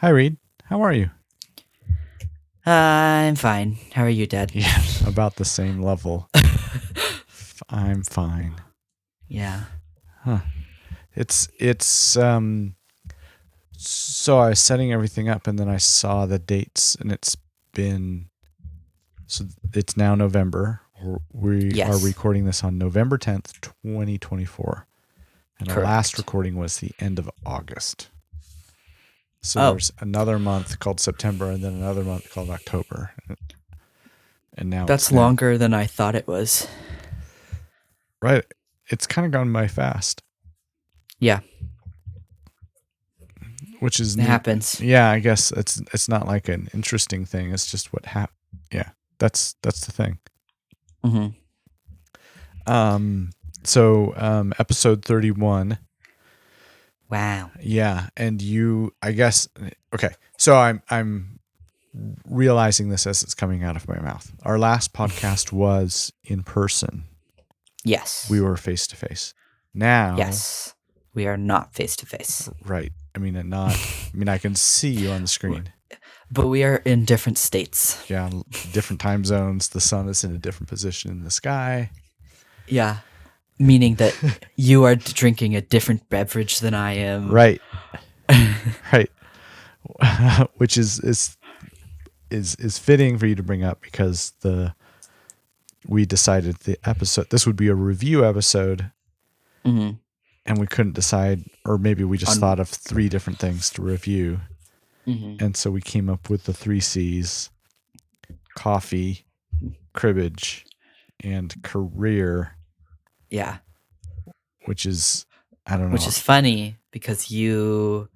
Hi, Reed. How are you? I'm fine. How are you, Dad? Yeah, about the same level. I'm fine. Yeah. Huh. It's so I was setting everything up and then I saw the dates and it's now November. We are Yes. recording this on November 10th, 2024. And our last Correct. recording was the end of August. So Oh. there's another month called September and then another month called October. And now That's it's now. longer than I thought it was. Right. It's kind of gone by fast. Yeah. Which is It neat. happens. Yeah, I guess it's not like an interesting thing. It's just what happened. Yeah, that's the thing. Mm-hmm. Episode 31. Wow. Yeah, and I guess. Okay, so I'm realizing this as it's coming out of my mouth. Our last podcast was in person. Yes. We were face to face. Now. Yes. We are not face to face. Right. I can see you on the screen. But we are in different states. Yeah, different time zones. The sun is in a different position in the sky. Yeah. Meaning that you are drinking a different beverage than I am. Right. Right. Which is fitting for you to bring up because we decided this would be a review episode. Mm-hmm. And we couldn't decide, or maybe we just thought of 3 different things to review. Mm-hmm. And so we came up with the 3 C's: coffee, cribbage, and career. Yeah. Which is, I don't know. Which is funny because you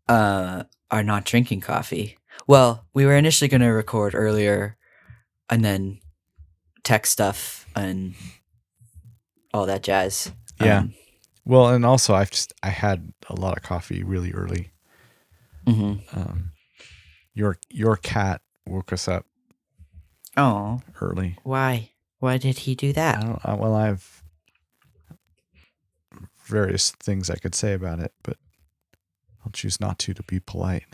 are not drinking coffee. Well, we were initially going to record earlier and then tech stuff and all that jazz. Yeah. Well, and also I had a lot of coffee really early. Mm-hmm. Your cat woke us up. Oh, early. Why? Why did he do that? I have various things I could say about it, but I'll choose not to be polite.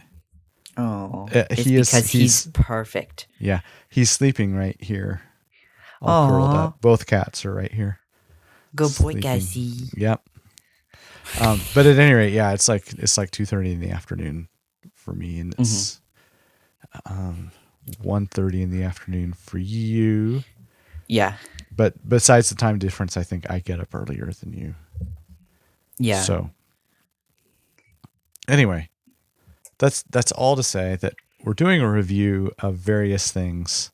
Oh, he's perfect. Yeah, he's sleeping right here, all curled up. Both cats are right here. Good boy, Cassie. Yep. But at any rate, yeah, it's like 2:30 in the afternoon for me, and it's 1:30 in the afternoon for you. Yeah. But besides the time difference, I think I get up earlier than you. Yeah. So anyway, that's all to say that we're doing a review of various things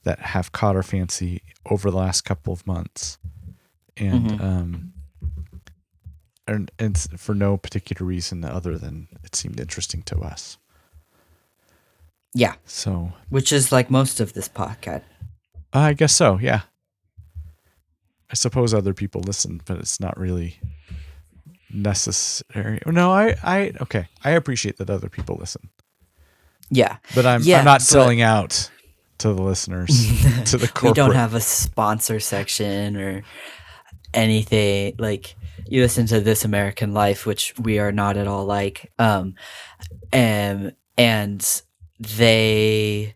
that have caught our fancy over the last couple of months. And and for no particular reason other than it seemed interesting to us. Yeah. So, which is like most of this podcast. I guess so. Yeah. I suppose other people listen, but it's not really necessary. No, I appreciate that other people listen. Yeah. But I'm not selling out to the listeners, to the corporate. We don't have a sponsor section or anything. Like, you listen to This American Life, which we are not at all like, and they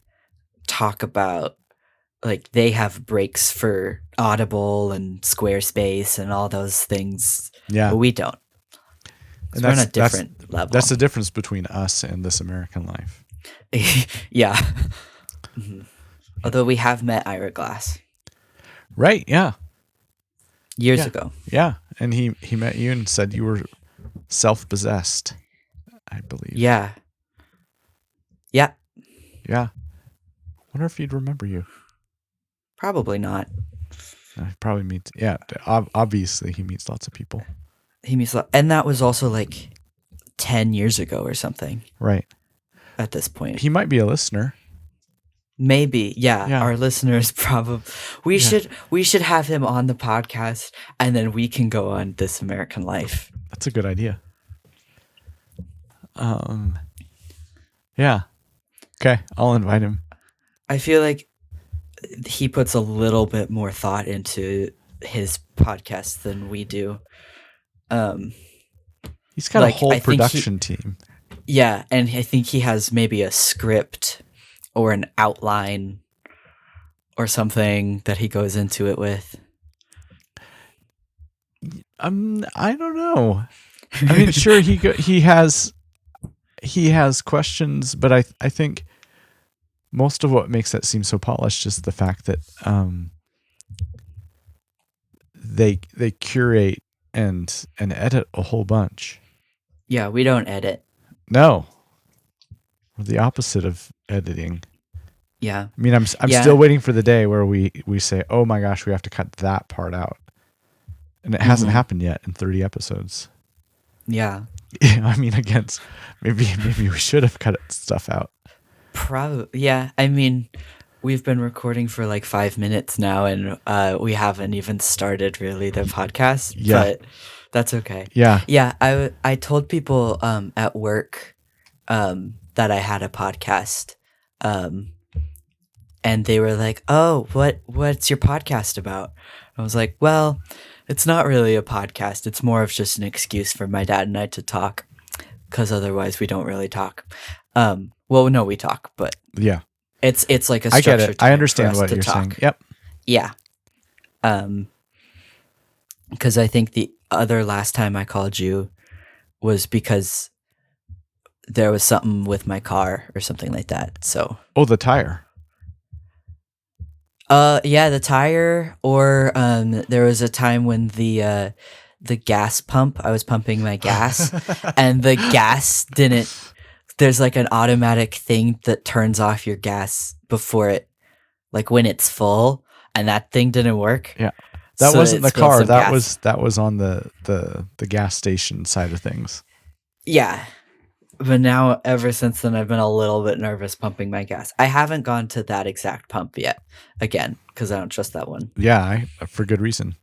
talk about, like, they have breaks for Audible and Squarespace and all those things. Yeah, but we don't. And we're on a different level. That's the difference between us and This American Life. Yeah. Mm-hmm. Although we have met Ira Glass. Right. Yeah. Years ago. Yeah. And he met you and said you were self-possessed, I believe. Yeah. Yeah. Yeah. Wonder if he'd remember you. Probably not. He probably meets. Yeah. Obviously, he meets lots of people. He meets and that was also like 10 years ago or something. Right. At this point. He might be a listener. Maybe. Yeah. Our listeners probably. We should have him on the podcast and then we can go on This American Life. That's a good idea. Yeah. Okay. I'll invite him. I feel like he puts a little bit more thought into his podcast than we do. He's got a whole production team. Yeah, and I think he has maybe a script or an outline or something that he goes into it with. I don't know. I mean, sure, he has questions, but I think most of what makes that seem so polished is the fact that they curate and edit a whole bunch. Yeah, we don't edit. No, we're the opposite of editing. Yeah. I mean, I'm still waiting for the day where we say, oh my gosh, we have to cut that part out, and it hasn't happened yet in 30 episodes. Yeah. I mean, against maybe we should have cut stuff out. Probably. Yeah. I mean, we've been recording for like 5 minutes now, and we haven't even started really the podcast. Yeah. But that's okay. Yeah. Yeah. I told people at work that I had a podcast, and they were like, "Oh, what's your podcast about?" I was like, "Well, it's not really a podcast. It's more of just an excuse for my dad and I to talk, because otherwise we don't really talk." Well, no, we talk, but yeah, it's like a I get structured it. I time understand for us what to you're talk. saying. Yep. Yeah. Because I think the other last time I called you was because there was something with my car or something like that. So. Oh, the tire. Yeah, the tire, or there was a time when the gas pump, I was pumping my gas, and the gas didn't. There's like an automatic thing that turns off your gas before it, like when it's full, and that thing didn't work. Yeah, that so wasn't it the spilled car. some That gas. was on the gas station side of things. Yeah. But now, ever since then, I've been a little bit nervous pumping my gas. I haven't gone to that exact pump yet, again, because I don't trust that one. Yeah, for good reason.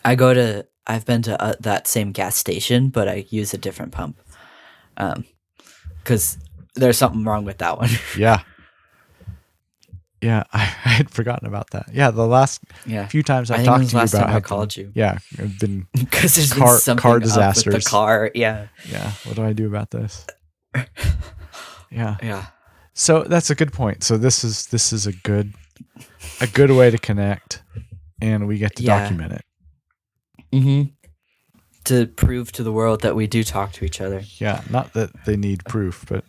I've been to that same gas station, but I use a different pump. Because there's something wrong with that one. Yeah. Yeah, I had forgotten about that. Yeah, the last few times I've talked to you about I called you. Yeah, I've been because there's been something car up disasters. with the car. Yeah. Yeah. What do I do about this? Yeah. Yeah. So that's a good point. So this is a good way to connect, and we get to document it. Mm-hmm. To prove to the world that we do talk to each other. Yeah, not that they need proof, but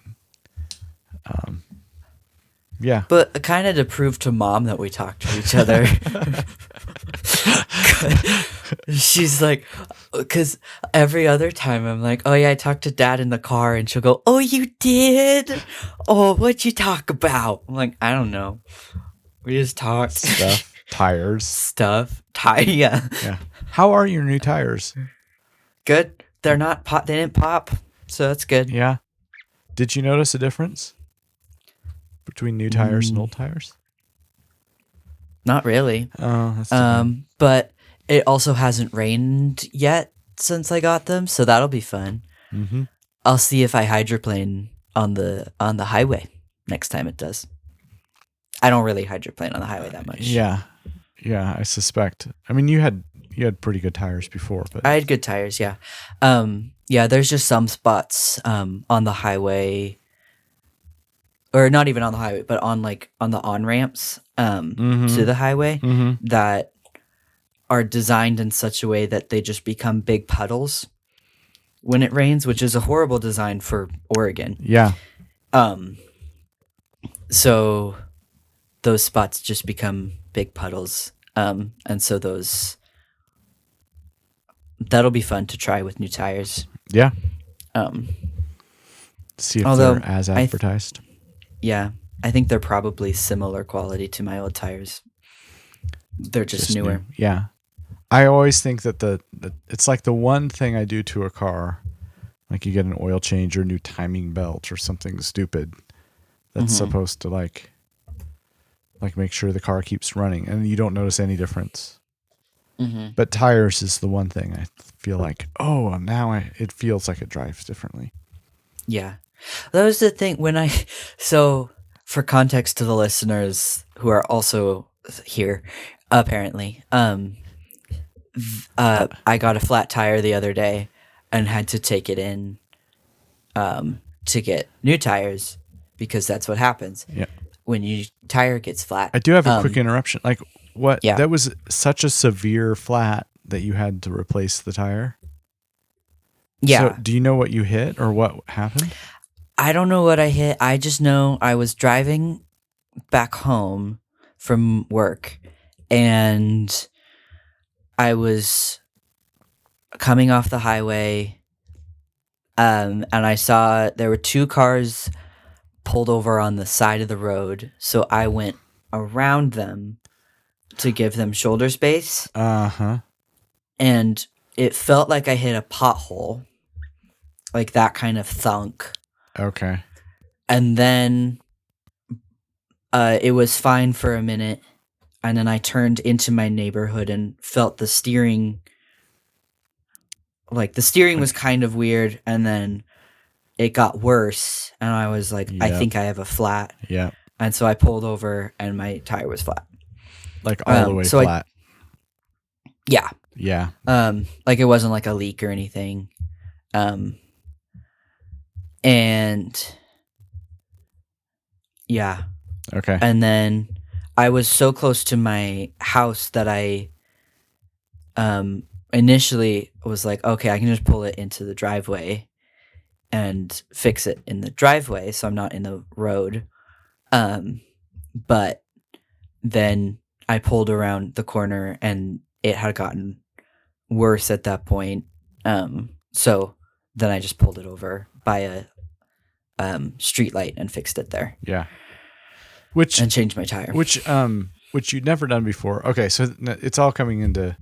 yeah. But kind of to prove to Mom that we talk to each other. She's like, because every other time I'm like, oh yeah, I talked to Dad in the car, and she'll go, oh, you did? Oh, what'd you talk about? I'm like, I don't know. We just talked. Stuff. Tires. Yeah. Yeah. How are your new tires? Good. They're not pop. They didn't pop, so that's good. Yeah. Did you notice a difference between new tires and old tires? Not really. Oh, that's but it also hasn't rained yet since I got them, so that'll be fun. Mm-hmm. I'll see if I hydroplane on the highway next time it does. I don't really hydroplane on the highway that much. Yeah, I suspect. I mean, you had pretty good tires before, but I had good tires. Yeah, yeah. There's just some spots on the highway, or not even on the highway, but on the on ramps to the highway that are designed in such a way that they just become big puddles when it rains, which is a horrible design for Oregon. Yeah. So those spots just become big puddles. And so that'll be fun to try with new tires. Yeah. See if they're as advertised. Yeah. I think they're probably similar quality to my old tires. They're just newer. New. Yeah. I always think that it's like the one thing I do to a car, like you get an oil change or new timing belt or something stupid that's supposed to like make sure the car keeps running and you don't notice any difference. But tires is the one thing I feel like, oh, now it feels like it drives differently. Yeah. That was the thing so for context to the listeners who are also here, apparently, I got a flat tire the other day and had to take it in to get new tires because that's what happens Yeah. when your tire gets flat. I do have a quick interruption. Like, what? Yeah. That was such a severe flat that you had to replace the tire? Yeah. So, do you know what you hit or what happened? I don't know what I hit. I just know I was driving back home from work and I was coming off the highway and I saw there were two cars pulled over on the side of the road. So I went around them to give them shoulder space. Uh-huh. And it felt like I hit a pothole. Like that kind of thunk. Okay. And then it was fine for a minute. And then I turned into my neighborhood and felt the steering. Like the steering was kind of weird. And then it got worse. And I was like, I think I have a flat. Yeah. And so I pulled over and my tire was flat. Like all the way flat. Yeah. Yeah. Like it wasn't like a leak or anything. And yeah. Okay. And then I was so close to my house that I initially was like, okay, I can just pull it into the driveway and fix it in the driveway so I'm not in the road. But then I pulled around the corner and it had gotten worse at that point. So then I just pulled it over by a street light and fixed it there. Yeah. And changed my tire. Which you'd never done before. Okay, so it's all coming into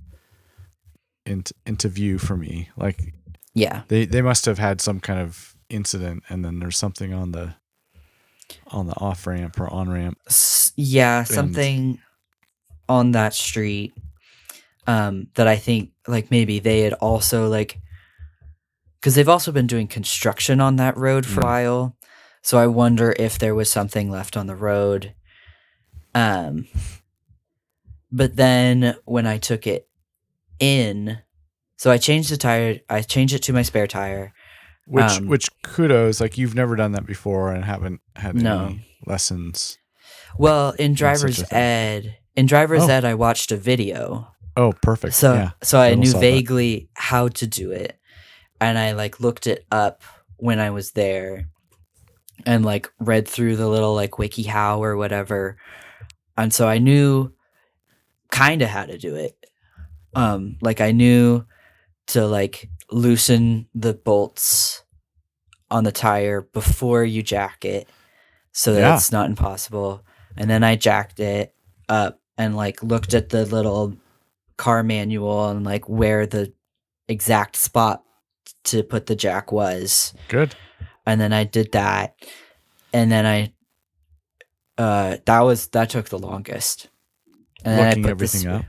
view for me. Like, yeah, they must have had some kind of incident, and then there's something on the off ramp or on ramp. Yeah, something on that street that I think like maybe they had also like, because they've also been doing construction on that road for a while. So I wonder if there was something left on the road. But then when I took it in, so I changed the tire. I changed it to my spare tire. Which kudos, like you've never done that before and haven't had any lessons. Well, in driver's ed, I watched a video. Oh, perfect. So I knew vaguely how to do it. And I like looked it up when I was there and like read through the little like WikiHow or whatever. And so I knew kind of how to do it. Like I knew to like loosen the bolts on the tire before you jack it so that it's not impossible. And then I jacked it up and like looked at the little car manual and like where the exact spot to put the jack was. Good. And then I did that. And then that took the longest. And looking then I put everything up?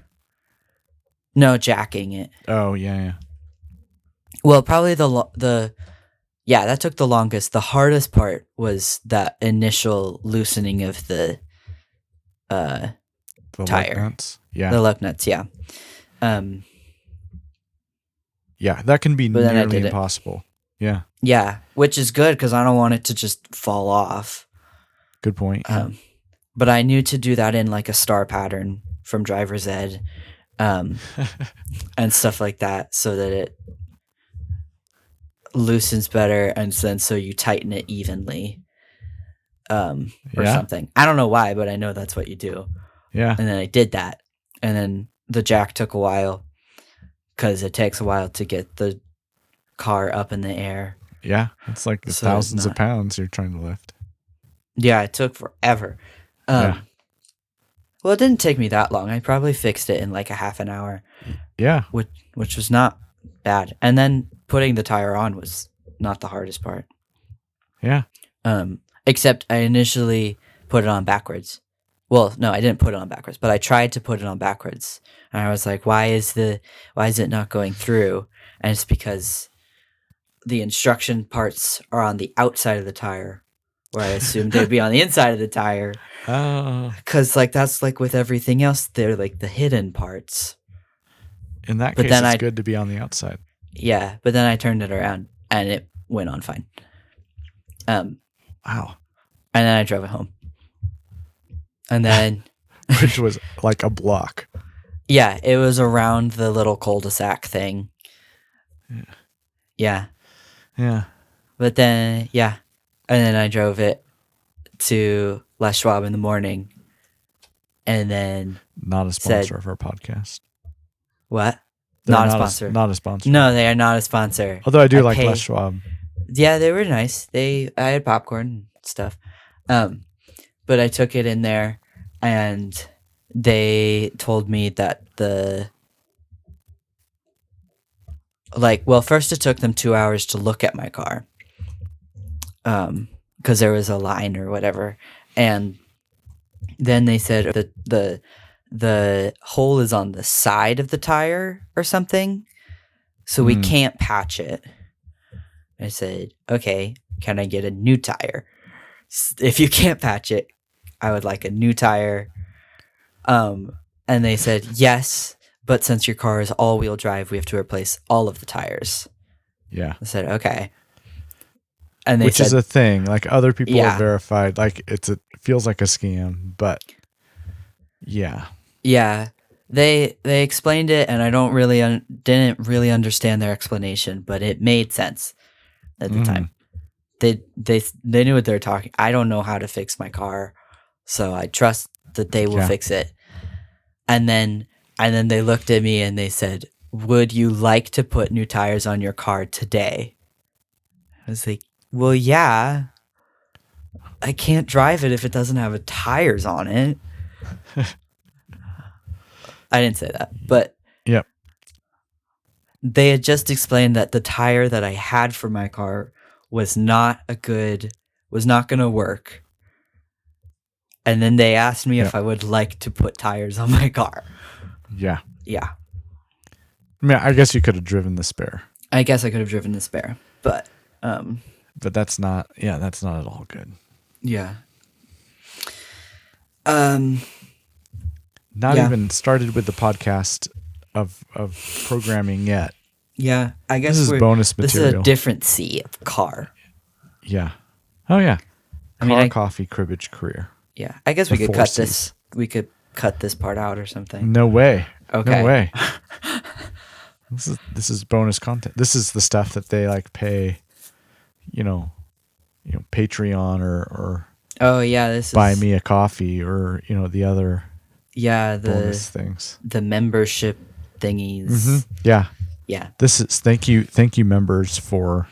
No, jacking it. Oh, yeah. Well, probably that took the longest. The hardest part was that initial loosening of the tire. Lug nuts? Yeah. The lug nuts, yeah. Yeah, that can be nearly impossible. Yeah. Yeah, which is good because I don't want it to just fall off. Good point. But I knew to do that in like a star pattern from driver's ed and stuff like that so that it loosens better and then so you tighten it evenly or something. I don't know why, but I know that's what you do. Yeah. And then I did that. And then the jack took a while because it takes a while to get the car up in the air. Yeah. It's like thousands of pounds you're trying to lift. Yeah, it took forever. Well, it didn't take me that long. I probably fixed it in like a half an hour. Yeah. Which was not bad. And then putting the tire on was not the hardest part. Yeah. Except I initially put it on backwards. Well, no, I didn't put it on backwards, but I tried to put it on backwards. And I was like, why is it not going through? And it's because the instruction parts are on the outside of the tire, where I assumed they'd be on the inside of the tire. Oh. Because like that's like with everything else, they're like the hidden parts. In that case, it's good to be on the outside. Yeah, but then I turned it around and it went on fine. Wow. And then I drove it home. And then Which was like a block. yeah, it was around the little cul-de-sac thing. Yeah. Yeah. But then and then I drove it to Les Schwab in the morning. And then Not a sponsor of our podcast. what? They're Not a sponsor. Not a sponsor. No, they are not a sponsor. Although I do like Les Schwab. Yeah, they were nice. I had popcorn and stuff. But I took it in there and they told me that first it took them 2 hours to look at my car. Because there was a line or whatever. And then they said that the hole is on the side of the tire or something. So we can't patch it. I said, okay, can I get a new tire? If you can't patch it, I would like a new tire. And they said, yes, but since your car is all-wheel drive, we have to replace all of the tires. Yeah. I said, okay. And they Which said, is a thing. Like other people Yeah. have verified. Like it feels like a scam, but yeah. yeah, they explained it, and I didn't really understand their explanation, but it made sense at the time. They knew what they were talking. I don't know how to fix my car, so I trust that they will fix it. And then they looked at me and they said, "Would you like to put new tires on your car today?" I was like, "Well, yeah. I can't drive it if it doesn't have tires on it." I didn't say that, but Yep. they had just explained that the tire that I had for my car was not going to work. And then they asked me if I would like to put tires on my car. Yeah. Yeah. I mean, I guess you could have driven the spare. I guess I could have driven the spare, but that's not at all good. Yeah. Not even started with the podcast of programming yet. Yeah, I guess this is bonus material. This is a different sea of car. Yeah. Oh yeah. I Coffee, cribbage, career. Yeah, I guess we could cut this. We could cut this part out or something. No way. Okay. No way. This is bonus content. This is the stuff that they like pay, Patreon or oh yeah, this buy is me a coffee or the other the bonus things. The membership thingies. Mm-hmm. Yeah. Yeah. This is thank you members for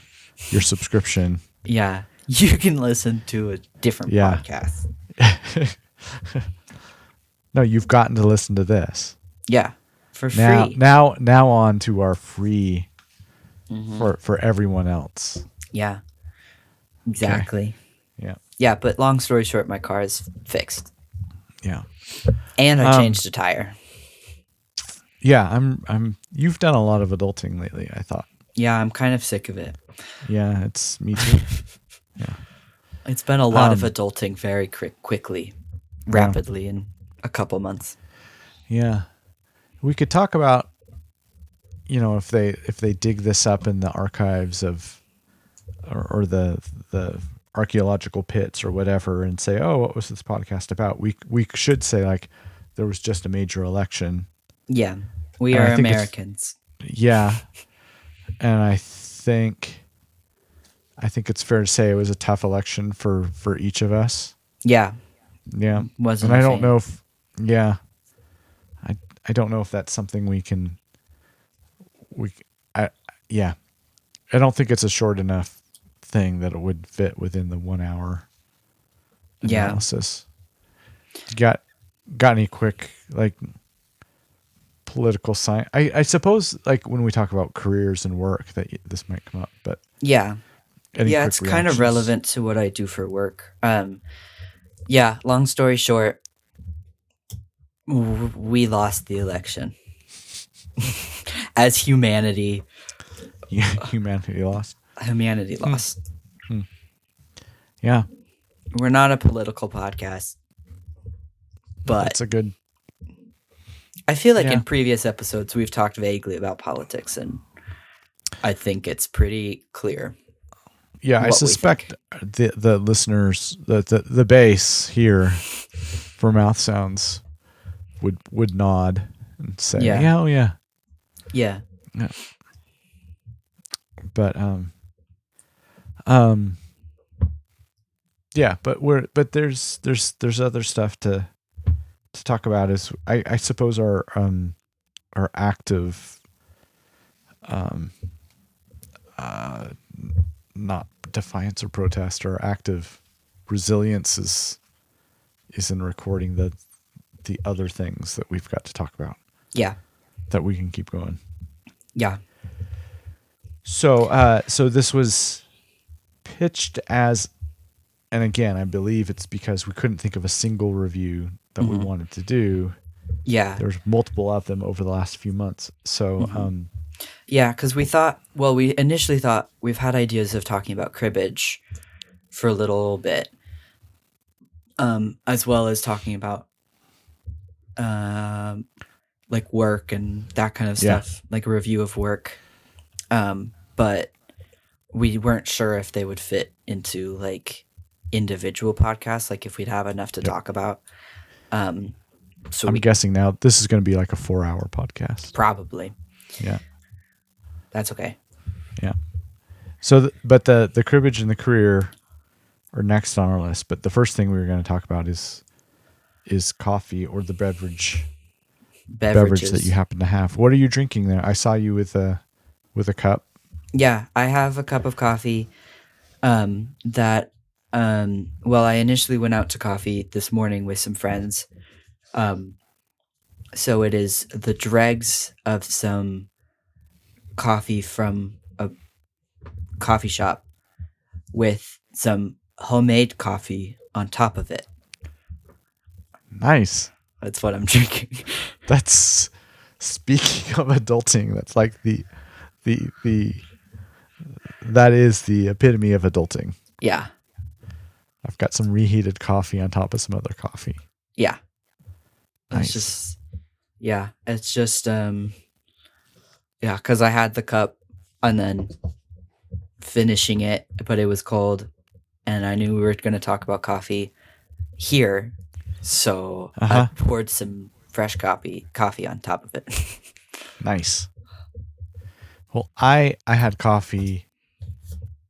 your subscription. Yeah. You can listen to a different podcast. No, you've gotten to listen to this. Yeah. For free. Now on to our free for everyone else. Yeah. Exactly. Okay. Yeah. Yeah, but long story short, my car is fixed. Yeah. And I changed a tire. Yeah, you've done a lot of adulting lately, I thought. Yeah, I'm kind of sick of it. Yeah, it's me too. Yeah. It's been a lot of adulting very quickly, rapidly in a couple months. Yeah. We could talk about if they dig this up in the archives of or the archaeological pits or whatever and say, "Oh, what was this podcast about?" We should say like there was just a major election. Yeah. We are Americans. Yeah. And I think it's fair to say it was a tough election for each of us. Yeah. Yeah. Wasn't and I don't know if I don't know if that's something I don't think it's a short enough thing that it would fit within the 1 hour analysis. Got any quick like political science? I suppose like when we talk about careers and work that this might come up, but yeah, it's kind of relevant to what I do for work. Yeah, long story short, we lost the election. As humanity. Humanity lost. Humanity lost. Yeah. We're not a political podcast, but it's a good. I feel like in previous episodes we've talked vaguely about politics, and I think it's pretty clear. Yeah, I what we think. suspect the listeners, the base here for mouth sounds would nod and say, Yeah. yeah, oh yeah. Yeah. Yeah. But um yeah, but there's other stuff to talk about. Is I suppose our active uh not defiance or protest, our active resilience is in recording the other things that we've got to talk about. Yeah. That we can keep going. Yeah. So this was pitched as, and again, I believe it's because we couldn't think of a single review that we wanted to do. Yeah. There's multiple of them over the last few months. So, Yeah, because we initially thought we've had ideas of talking about cribbage for a little bit, as well as talking about like work and that kind of stuff, like a review of work. But we weren't sure if they would fit into like individual podcasts, like if we'd have enough to talk about. So I'm guessing now this is going to be like a 4-hour podcast. Probably. Yeah. That's okay. Yeah. So, but the cribbage and the career are next on our list. But the first thing we were going to talk about is coffee, or the beverage that you happen to have. What are you drinking there? I saw you with a cup. Yeah, I have a cup of coffee. Well, I initially went out to coffee this morning with some friends. So it is the dregs of some coffee from a coffee shop with some homemade coffee on top of it. Nice. That's what I'm drinking. That's, speaking of adulting, that's like that is the epitome of adulting. Yeah. I've got some reheated coffee on top of some other coffee. Yeah. Nice. It's just because I had the cup and then finishing it, but it was cold and I knew we were going to talk about coffee here. So I poured some fresh coffee on top of it. Nice. Well, I had coffee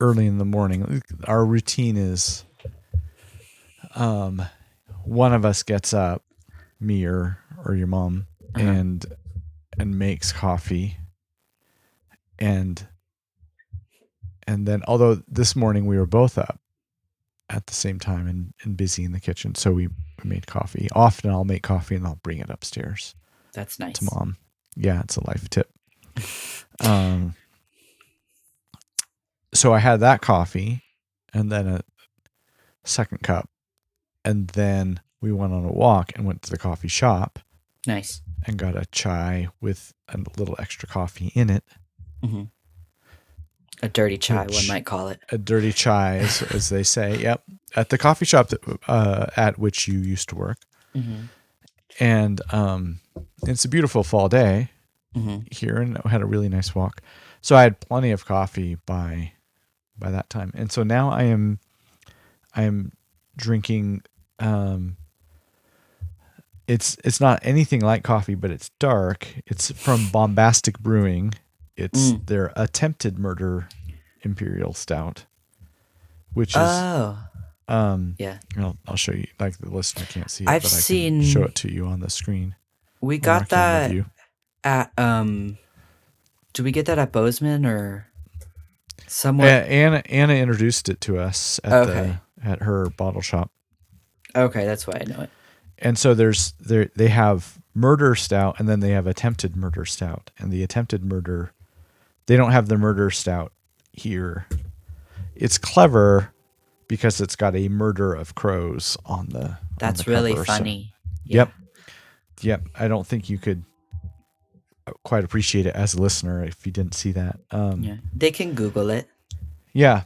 early in the morning. Our routine is one of us gets up, me or your mom, and makes coffee. And then, although this morning we were both up at the same time and busy in the kitchen, so we made coffee. Often I'll make coffee and I'll bring it upstairs. That's nice. To Mom. Yeah, it's a life tip. So I had that coffee and then a second cup, and then we went on a walk and went to the coffee shop. Nice. And got a chai with a little extra coffee in it. Mm-hmm. A dirty chai, one might call it. A dirty chai, as they say. Yep. At the coffee shop at which you used to work. Mm-hmm. And it's a beautiful fall day here, and I had a really nice walk. So I had plenty of coffee by that time. And so now I am drinking it's not anything like coffee, but it's dark. It's from Bombastic Brewing. It's their Attempted Murder Imperial Stout, which is yeah. I'll show you. Like, the listener can't see it, I can show it to you on the screen. We got that at do we get that at Bozeman or somewhere? Anna introduced it to us at her bottle shop. Okay, that's why I know it. And so they have Murder Stout, and then they have Attempted Murder Stout. And the Attempted Murder, they don't have the Murder Stout here. It's clever because it's got a murder of crows on the That's on the really cover, funny. So. Yeah. Yep. I don't think you could quite appreciate it as a listener if you didn't see that. Yeah, they can Google it. Yeah,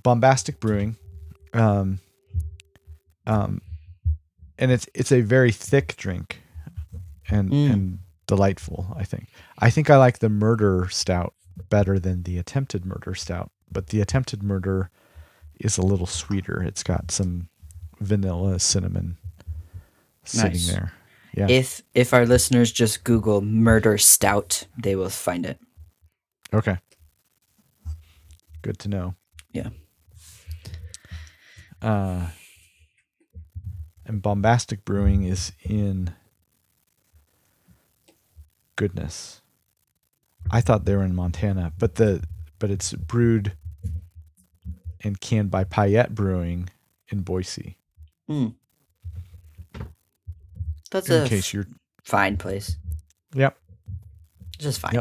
Bombastic Brewing, and it's a very thick drink, and delightful. I think I like the Murder Stout better than the Attempted Murder Stout, but the attempted murder is a little sweeter. It's got some vanilla cinnamon sitting Nice. there. Yeah. If our listeners just Google murder stout, they will find it. Okay. Good to know. Yeah. And Bombastic Brewing is in Goodness. I thought they were in Montana, but it's brewed and canned by Payette Brewing in Boise. That's in case you're fine place. Yep. Just fine.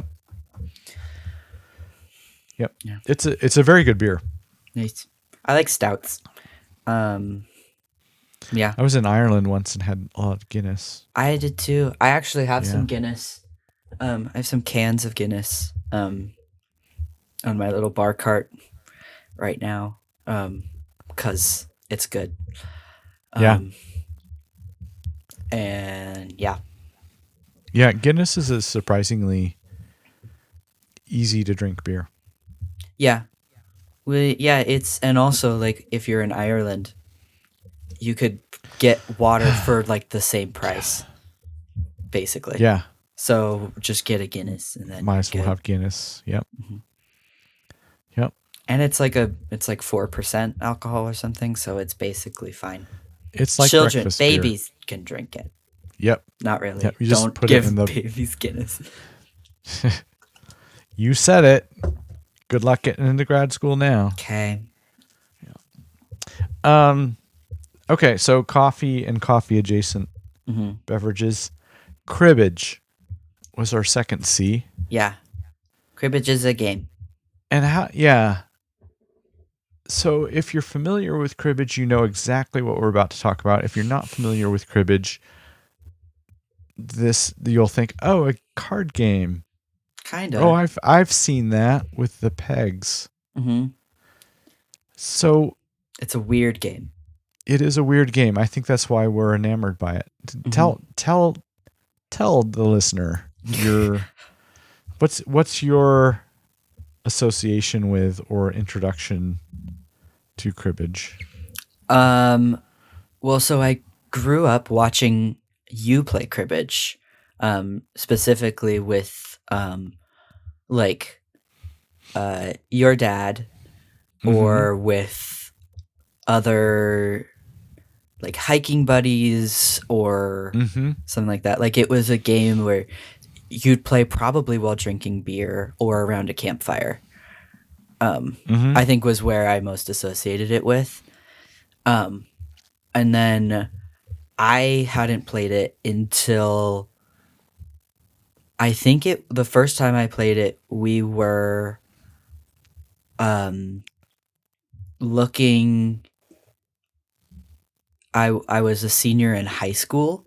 Yep. Yeah. It's a very good beer. Nice. I like stouts. Yeah. I was in Ireland once and had a lot of Guinness. I did too. I actually have some Guinness. I have some cans of Guinness on my little bar cart right now, because it's good. And yeah. Yeah, Guinness is a surprisingly easy to drink beer. Yeah. It's, and also, like, if you're in Ireland, you could get water for like the same price, basically. Yeah. So just get a Guinness and then might as well have Guinness. Yep. Mm-hmm. Yep. And it's like 4% alcohol or something, so it's basically fine. It's like children, breakfast babies beer. Can drink it. Yep. Not really. Yep. You just Don't put give it in the babies Guinness. You said it. Good luck getting into grad school now. Okay. Okay, so coffee and coffee adjacent beverages. Cribbage was our second C. Yeah. Cribbage is a game. And how? Yeah. So if you're familiar with Cribbage, you know exactly what we're about to talk about. If you're not familiar with Cribbage, you'll think, oh, a card game. Kind of. Oh, I've seen that with the pegs. Mm-hmm. So it's a weird game. It is a weird game. I think that's why we're enamored by it. Tell the listener what's your association with or introduction to Cribbage? Well, so I grew up watching you play Cribbage, specifically with your dad, or with other like hiking buddies or something like that. Like, it was a game where you'd play probably while drinking beer or around a campfire. I think was where I most associated it with. And then I hadn't played it until I think the first time I played it, we were looking. I was a senior in high school,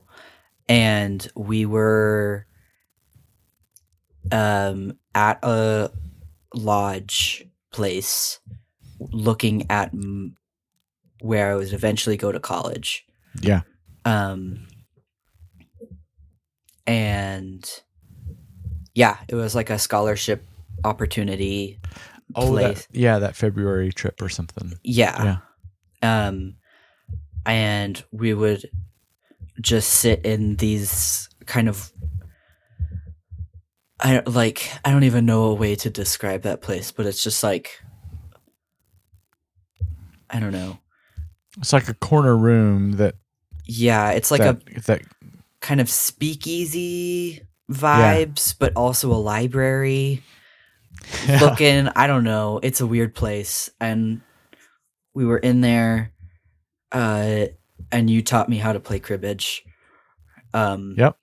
and we were at a lodge place looking at where I would eventually go to college. Yeah. And yeah, it was like a scholarship opportunity place. That February trip or something. Yeah. And we would just sit in these kind of, I don't even know a way to describe that place, but it's just like, I don't know. It's like a corner room that. Yeah, it's like that kind of speakeasy vibes, but also a library looking. I don't know. It's a weird place, and we were in there, and you taught me how to play cribbage. Yep.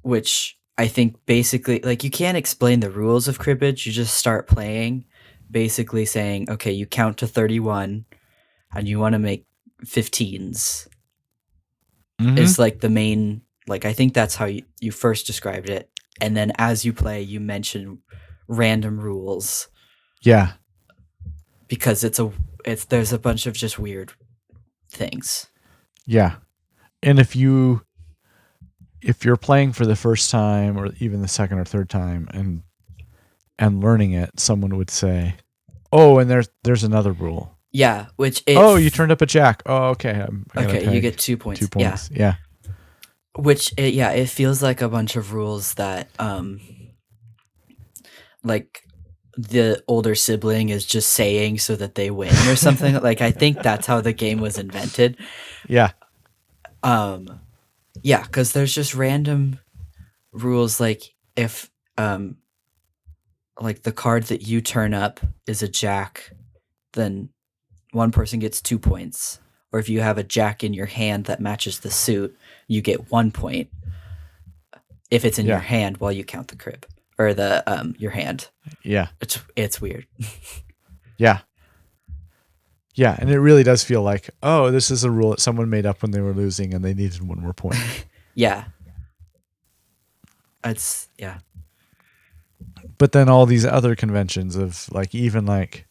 Which I think basically, like, you can't explain the rules of cribbage. You just start playing, basically saying, okay, you count to 31, and you want to make 15s. Is like the main, like, I think that's how you first described it. And then as you play, you mention random rules. Yeah. Because there's a bunch of just weird things. Yeah. And if you're playing for the first time or even the second or third time and learning it, someone would say, Oh, and there's another rule. Yeah, which Oh, you turned up a jack. Oh, okay. I gotta okay, you peg get 2 points. 2 points. Yeah. Which it feels like a bunch of rules that like the older sibling is just saying so that they win or something. Like I think that's how the game was invented. Yeah. Yeah, because there's just random rules like if like the card that you turn up is a jack, then one person gets 2 points. Or if you have a jack in your hand that matches the suit, you get 1 point if it's in your hand while you count the crib or the your hand. Yeah. It's weird. Yeah. Yeah, and it really does feel like, oh, this is a rule that someone made up when they were losing and they needed one more point. Yeah. It's yeah. But then all these other conventions of like even like,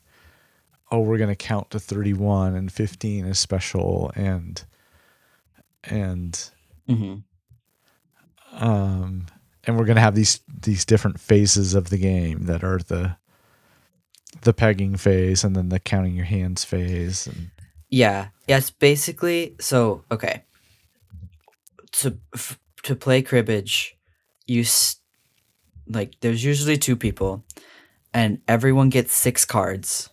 oh, we're gonna count to 31 and 15 is special and Mm-hmm. and we're gonna have these different phases of the game that are the pegging phase and then the counting your hands phase. And Yeah. Yes. Basically, so okay. To play cribbage, like there's usually 2 people, and everyone gets 6 cards,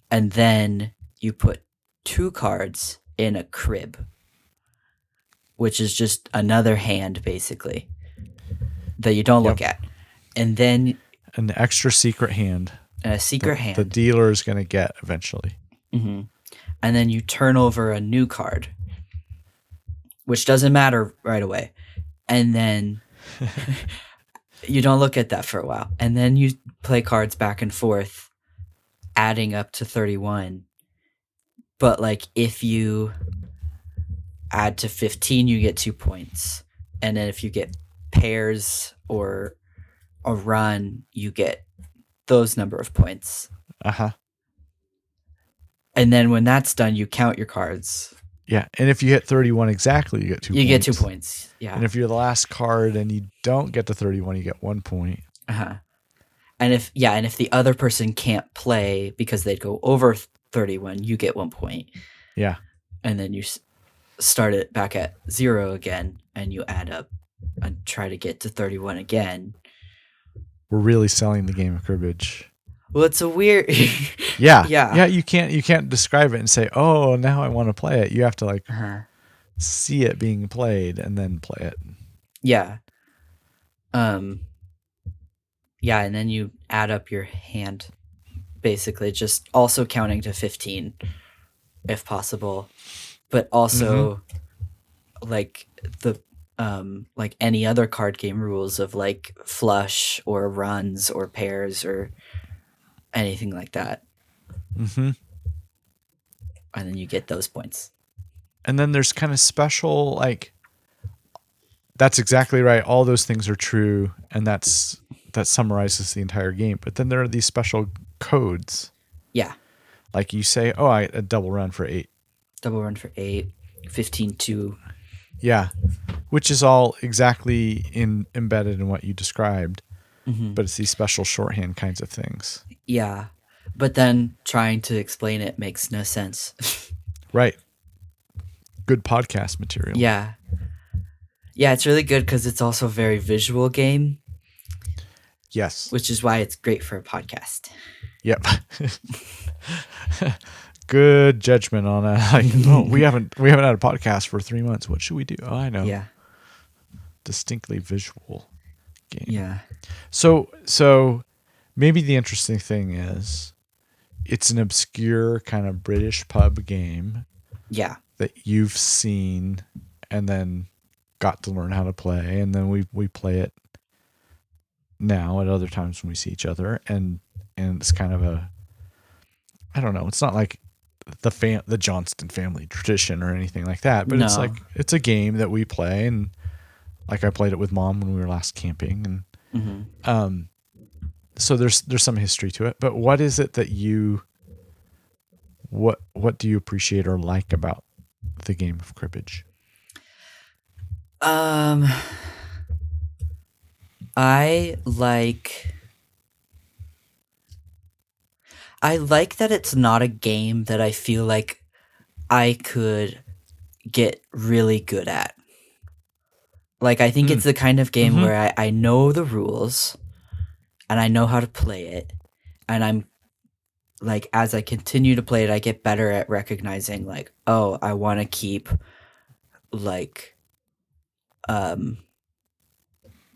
and then you put 2 cards in a crib, which is just another hand basically that you don't look at, and then an extra secret hand. a secret hand the dealer is going to get eventually. Mm-hmm. And then you turn over a new card, which doesn't matter right away. And then you don't look at that for a while. And then you play cards back and forth, adding up to 31. But like if you add to 15, you get 2 points. And then if you get pairs or a run, you get those number of points. Uh-huh. And then when that's done, you count your cards. Yeah, and if you hit 31 exactly, you get 2 points. You get 2 points, yeah. And if you're the last card and you don't get to 31, you get 1 point. Uh-huh. And if the other person can't play because they'd go over 31, you get 1 point. Yeah. And then you start it back at 0 again, and you add up and try to get to 31 again. We're really selling the game of cribbage. Well, it's a weird Yeah. You can't describe it and say, oh, now I want to play it. You have to like see it being played and then play it. Yeah. Yeah, and then you add up your hand, basically, just also counting to 15 if possible, but also like the like any other card game rules of like flush or runs or pairs or anything like that. Mm-hmm. And then you get those points. And then there's kind of special, like, that's exactly right. All those things are true, and that summarizes the entire game. But then there are these special codes. Yeah. Like you say, oh, a double run for 8. Double run for 8, 15-2. Yeah, which is all exactly embedded in what you described. Mm-hmm. But it's these special shorthand kinds of things. Yeah, but then trying to explain it makes no sense. Right. Good podcast material. Yeah. Yeah, it's really good because it's also a very visual game. Yes. Which is why it's great for a podcast. Yep. Good judgment on that. Like, oh, we haven't had a podcast for 3 months. What should we do? Oh, I know. Yeah. Distinctly visual game. Yeah. So maybe the interesting thing is it's an obscure kind of British pub game. Yeah. That you've seen and then got to learn how to play, and then we play it now at other times when we see each other, and it's kind of a, I don't know, it's not like the Johnston family tradition or anything like that, but it's like it's a game that we play, and like I played it with Mom when we were last camping, and so there's some history to it. But what is it that what do you appreciate or like about the game of cribbage? I like that it's not a game that I feel like I could get really good at. Like, I think it's the kind of game where I know the rules and I know how to play it. And I'm like, as I continue to play it, I get better at recognizing, like, oh, I want to keep, like,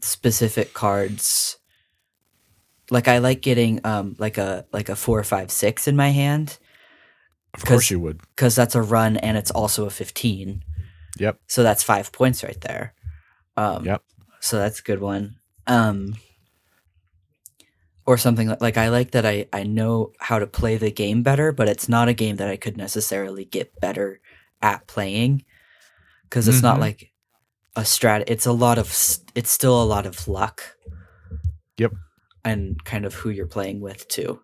specific cards. Like, I like getting like a 4, 5, 6 in my hand. Of course you would. Because that's a run and it's also a 15. Yep. So that's 5 points right there. Yep. So that's a good one. Or something like I like that I know how to play the game better, but it's not a game that I could necessarily get better at playing because it's not like a strat. It's still a lot of luck. Yep. And kind of who you're playing with too.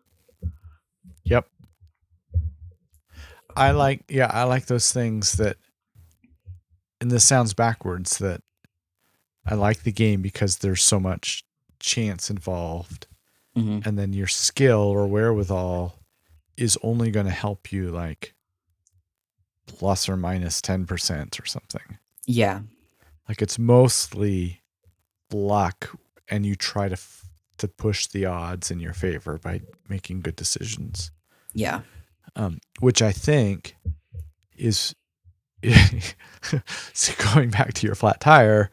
Yep. I like those things that, and this sounds backwards, that I like the game because there's so much chance involved. Mm-hmm. And then your skill or wherewithal is only going to help you like plus or minus 10% or something. Yeah. Like it's mostly luck, and you try to push the odds in your favor by making good decisions. Yeah. Which I think is so going back to your flat tire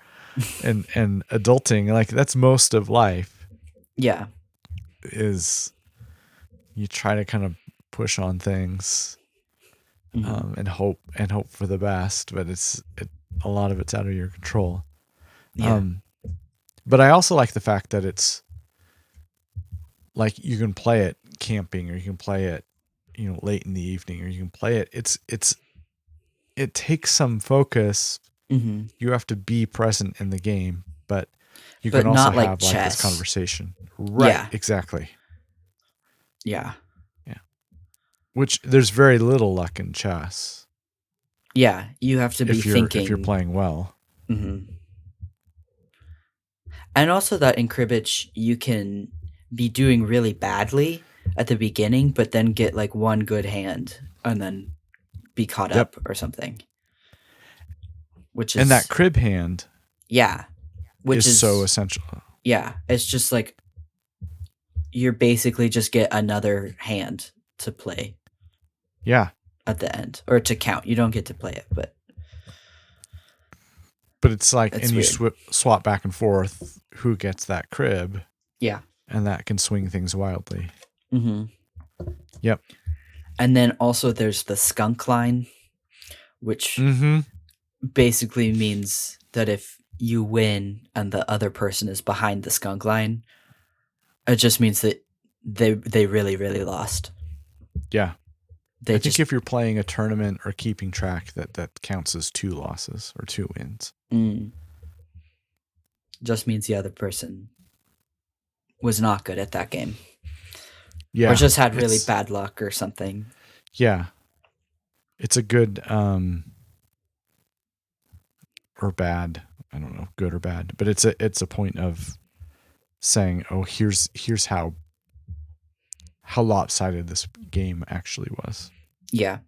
and adulting, like that's most of life. Yeah. Is you try to kind of push on things and hope for the best, but a lot of it's out of your control. Yeah. But I also like the fact that it's like you can play it camping, or you can play it, late in the evening, or you can play it. It takes some focus. Mm-hmm. You have to be present in the game, but you But can also not like have chess. like this conversation. Right. Yeah. Exactly. Yeah. Yeah. Which there's very little luck in chess. Yeah. You have to be thinking. If you're playing well. Mm-hmm. And also that in Cribbage, you can be doing really badly at the beginning, but then get like one good hand and then be caught up or something. Which is, and that crib hand, which is so essential. Yeah, it's just like you're basically just get another hand to play. Yeah, at the end, or to count. You don't get to play it, but it's like, and weird. You swap back and forth who gets that crib. Yeah, and that can swing things wildly. Mm-hmm. Yep. And then also there's the skunk line, which basically means that if you win and the other person is behind the skunk line, it just means that they really, really lost. Yeah. I think if you're playing a tournament or keeping track, that counts as 2 losses or 2 wins. Just means the other person was not good at that game. Yeah. Or just had really bad luck or something. Yeah. It's a good or bad, I don't know, good or bad, but it's a point of saying, oh, here's how lopsided this game actually was. Yeah.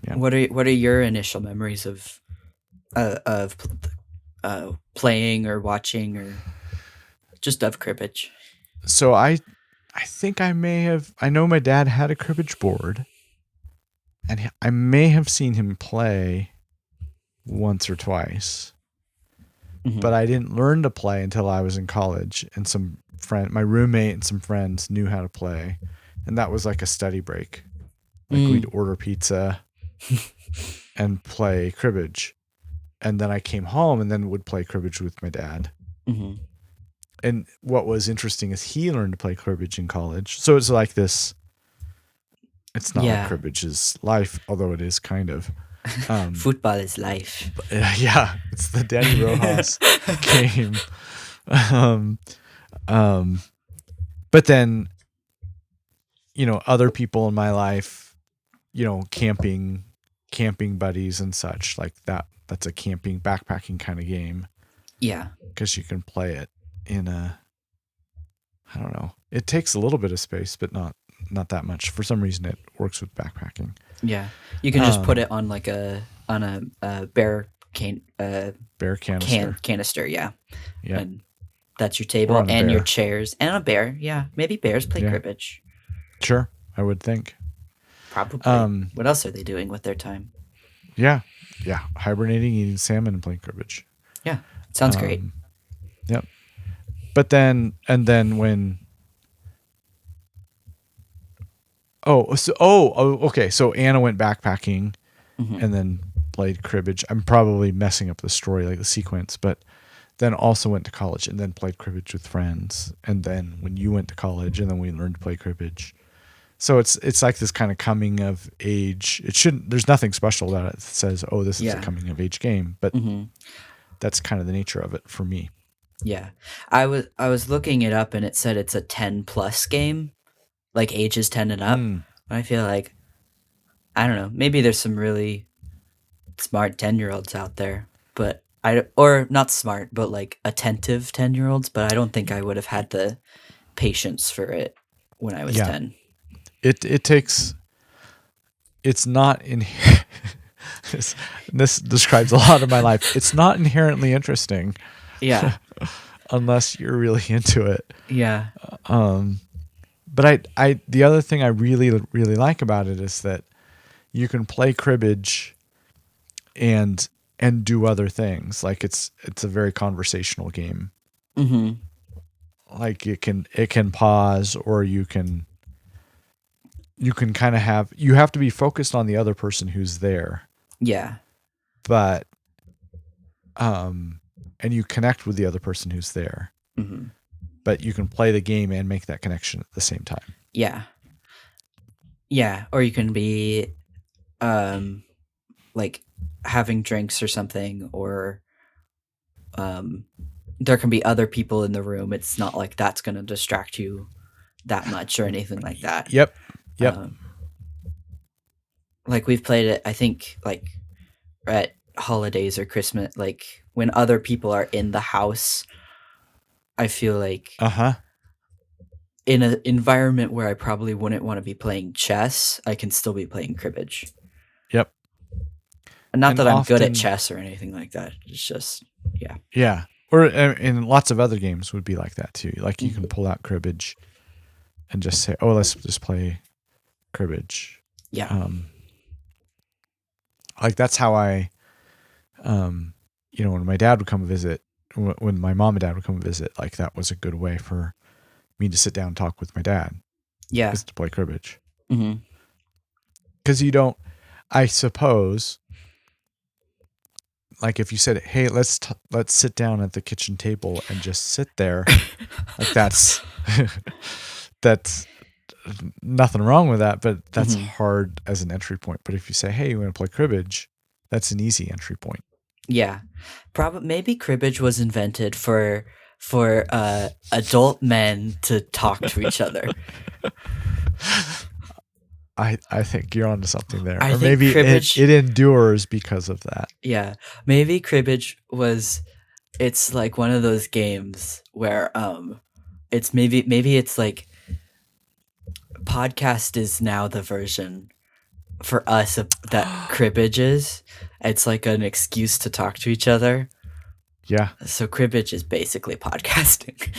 Yeah. What are your initial memories of playing or watching or just of cribbage? So I think I know my dad had a cribbage board, and I may have seen him play once or twice, but I didn't learn to play until I was in college, and my roommate and some friends knew how to play, and that was like a study break. Like we'd order pizza and play cribbage, and then I came home and then would play cribbage with my dad. And what was interesting is he learned to play cribbage in college. So it's like this, it's not like cribbage is life, although it is kind of. Football is life. Yeah, it's the Danny Rojas game. But then, other people in my life, camping buddies and such, like that's a camping, backpacking kind of game. Yeah. Because you can play it in It takes a little bit of space, but not that much. For some reason, it works with backpacking. Yeah, you can just put it on like a bear Bear canister. canister. Yeah, Yeah. and that's your Or table on a and your bear. chairs and a bear. Yeah, maybe bears play Yeah. cribbage. Sure. I would think. Probably. What else are they doing with their time? Yeah. Yeah. Hibernating, eating salmon, and playing cribbage. Yeah, sounds great. Yep. But then when okay. So Anna went backpacking and then played cribbage. I'm probably messing up the story, like the sequence, but then also went to college and then played cribbage with friends. And then when you went to college and then we learned to play cribbage. So it's like this kind of coming of age. There's nothing special about it that says, oh, this is a coming of age game, but that's kind of the nature of it for me. Yeah. I was looking it up and it said it's a 10 plus game, like ages 10 and up. I feel like, I don't know, maybe there's some really smart 10-year-olds out there, but or not smart, but like attentive 10-year-olds, but I don't think I would have had the patience for it when I was 10. It takes, it's not in this describes a lot of my life. It's not inherently interesting. Yeah. Unless you're really into it. Yeah. But I the other thing I really like about it is that you can play cribbage and do other things. Like it's a very conversational game. Like it can pause, or you can kind of you have to be focused on the other person who's there. Yeah. But and you connect with the other person who's there. But you can play the game and make that connection at the same time. Yeah. Yeah. Or you can be like having drinks or something, or there can be other people in the room. It's not like that's going to distract you that much or anything like that. Yep. Like we've played it, I think, like at holidays or Christmas, like when other people are in the house, I feel like in an environment where I probably wouldn't want to be playing chess, I can still be playing cribbage. Yep. And not that I'm good at chess or anything like that. It's just, yeah. Yeah. Or and lots of other games would be like that too. Like you can pull out cribbage and just say, oh, let's just play cribbage. Yeah. Like that's how I, when my dad would come visit, when my mom and dad would come visit, like that was a good way for me to sit down and talk with my dad. Yeah. Is to play cribbage. Because I suppose, like if you said, hey, let's sit down at the kitchen table and just sit there, like that's nothing wrong with that, but that's hard as an entry point. But if you say, hey, you want to play cribbage, that's an easy entry point. Yeah. Maybe cribbage was invented for adult men to talk to each other. I think you're onto something there. Or maybe it endures because of that. Yeah. Maybe cribbage it's like one of those games where it's maybe it's like podcast is now the version for us that cribbage is. It's like an excuse to talk to each other. Yeah. So cribbage is basically podcasting.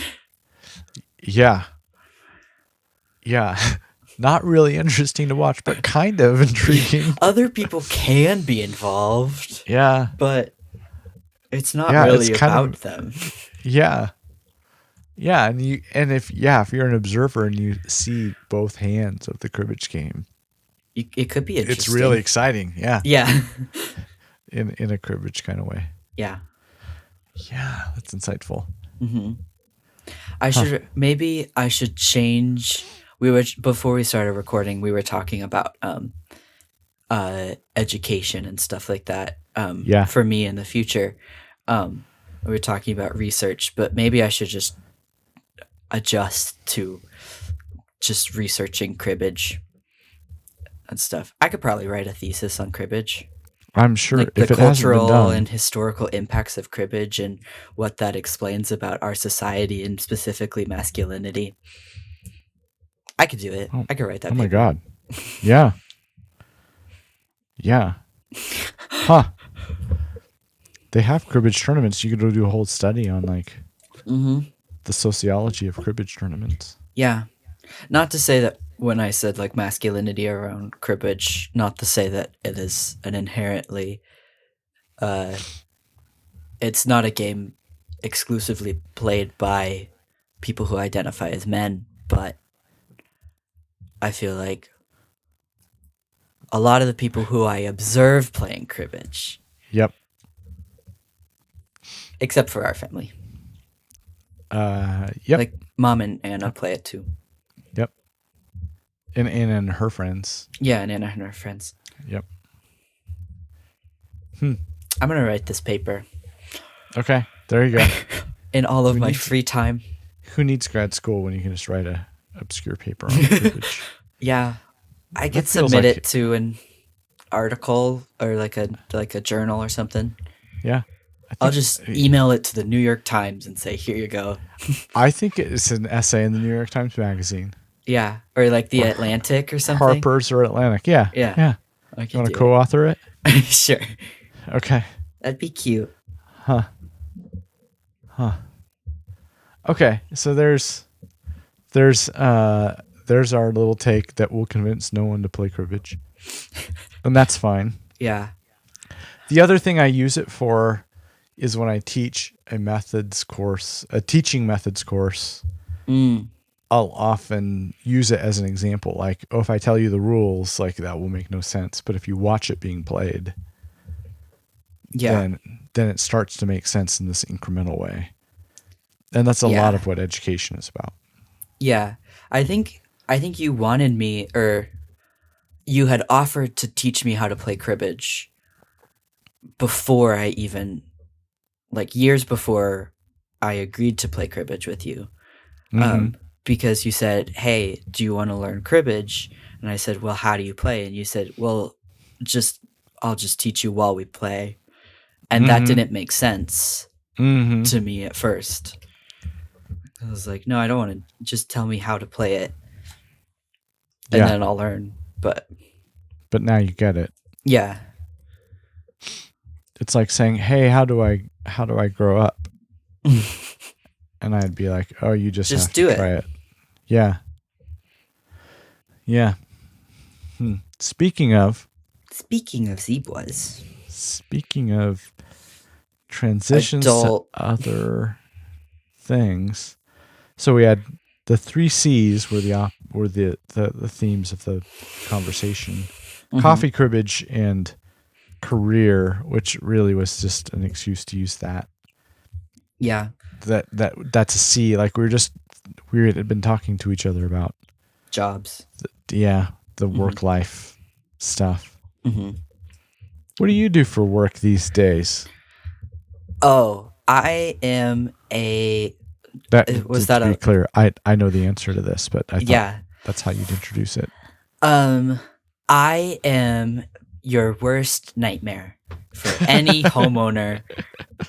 Yeah. Yeah. Not really interesting to watch, but kind of intriguing. Other people can be involved. Yeah. But it's not really about them. Yeah. Yeah, and if you're an observer and you see both hands of the cribbage game, it could be interesting. It's really exciting. Yeah. Yeah. in a cribbage kind of way. Yeah. Yeah, that's insightful. Maybe I should change. Before we started recording, we were talking about education and stuff like that. For me in the future, we were talking about research, but maybe I should just adjust to just researching cribbage and stuff. I could probably write a thesis on cribbage. I'm sure, like if the it hasn't been cultural done. and historical impacts of cribbage and what that explains about our society and specifically masculinity. I could do it. Oh, I could write that oh paper. my God. Yeah. Yeah. Huh. They have cribbage tournaments. You could go do a whole study on like the sociology of cribbage tournaments. Yeah. Not to say that when I said like masculinity around cribbage, not to say that it is an inherently, it's not a game exclusively played by people who identify as men, but I feel like a lot of the people who I observe playing cribbage, Yep. except for our family, Yep. like Mom and Anna play it too. Yep. And her friends. Yeah, and Anna and her friends. Yep. I'm gonna write this paper Okay. There you go. in all of Who my needs- free time. Who needs grad school when you can just write a obscure paper on cribbage? Yeah, I could feels submit like- it to an article or like a journal or something. Yeah. I'll just email it to the New York Times and say, "Here you go." I think it's an essay in the New York Times Magazine. Yeah, or like the Atlantic or something. Harper's or Atlantic. Yeah. Yeah. Yeah. I You could want to do co-author it? it. Sure, Okay. that'd be cute. Okay. So there's our little take that will convince no one to play cribbage. And that's fine. Yeah. The other thing I use it for is when I teach a teaching methods course. I'll often use it as an example. Like, oh, if I tell you the rules, like that will make no sense. But if you watch it being played, Yeah. then it starts to make sense in this incremental way. And that's a lot of what education is about. Yeah. I think you wanted me, or you had offered to teach me how to play cribbage before I even, like years before I agreed to play cribbage with you. Because you said, "Hey, do you want to learn cribbage?" And I said, "Well, how do you play?" And you said, "Well, I'll just teach you while we play." And that didn't make sense to me at first. I was like, "No, I don't want to. Just tell me how to play it, and then I'll learn." But now you get it. yeah, It's like saying, "Hey, how do I grow up?" And I'd be like, "Oh, you just have do to try it." Yeah. Yeah. Speaking of Zebras, Speaking of transitions Adult. to other things, so we had the 3 C's were the themes of the conversation: coffee, cribbage, and career, which really was just an excuse to use that. Yeah, That's a C. Like we had been talking to each other about jobs. the work life stuff. What do you do for work these days? Oh, I am a. Was to that be a- clear? I know the answer to this, but I thought Yeah. that's how you'd introduce it. I am your worst nightmare for any homeowner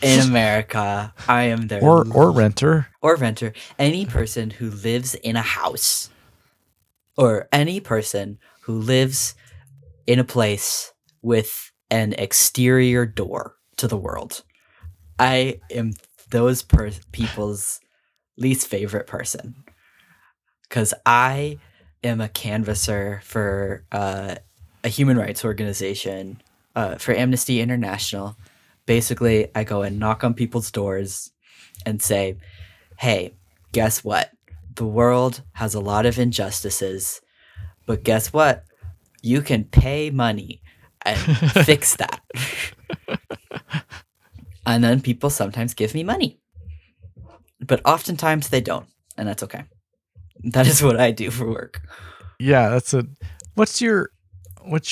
in America. I am their Or renter. or renter, any person who lives in a house, or any person who lives in a place with an exterior door to the world. I am those people's least favorite person, because I am a canvasser for a human rights organization, for Amnesty International. Basically, I go and knock on people's doors and say, "Hey, guess what? The world has a lot of injustices, but guess what? You can pay money and fix that." And then people sometimes give me money, but oftentimes they don't, and that's okay. That is what I do for work. Yeah, what's your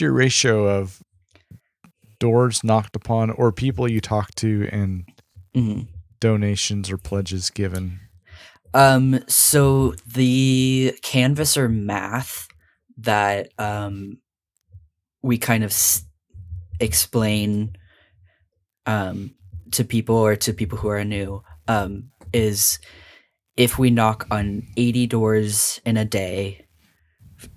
ratio of doors knocked upon or people you talk to and donations or pledges given? So the canvasser math that we kind of explain to people who are new is if we knock on 80 doors in a day,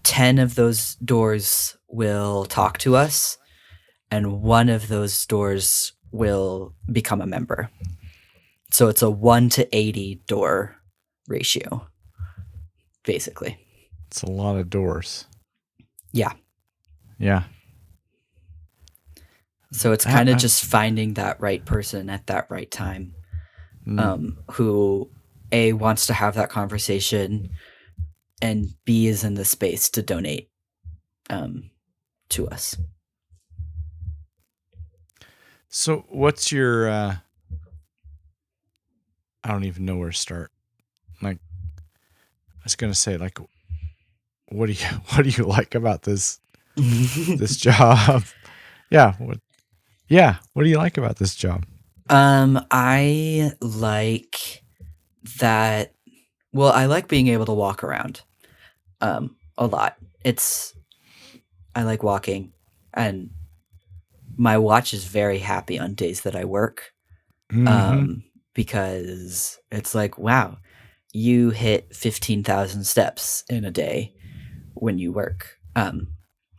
10 of those doors will talk to us, and one of those doors will become a member. So it's a 1-to-80 door ratio, basically. It's a lot of doors. Yeah. Yeah. So it's kind of just finding that right person at that right time, who A, wants to have that conversation, and B, is in the space to donate to us. So what's your I don't even know where to start. Like, I was gonna say, like, what do you like about this job? Yeah. What do you like about this job? I like that. Well, I like being able to walk around a lot. I like walking, and my watch is very happy on days that I work, because it's like, wow, you hit 15,000 steps in a day when you work.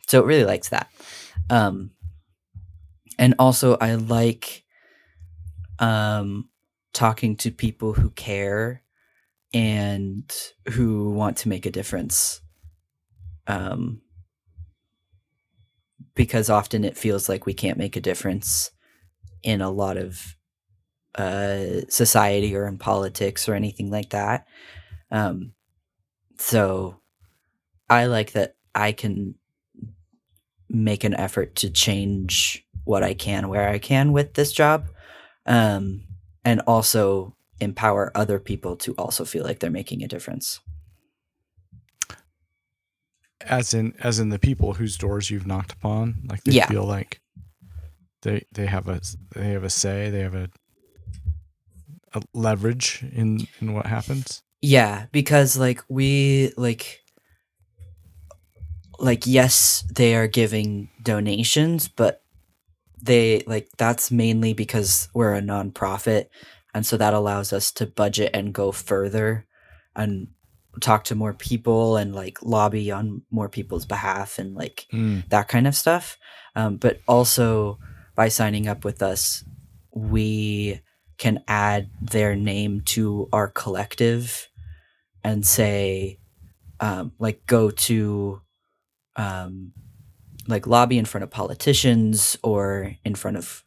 So it really likes that. And also I like talking to people who care and who want to make a difference. Because often it feels like we can't make a difference in a lot of society or in politics or anything like that. So I like that I can make an effort to change what I can, where I can with this job, and also empower other people to also feel like they're making a difference. As in the people whose doors you've knocked upon, like they feel like they have a say, they have a leverage in what happens. Yeah, because like yes, they are giving donations, but they that's mainly because we're a nonprofit, and so that allows us to budget and go further and talk to more people and lobby on more people's behalf and that kind of stuff. But also by signing up with us, we can add their name to our collective and say, go to lobby in front of politicians or in front of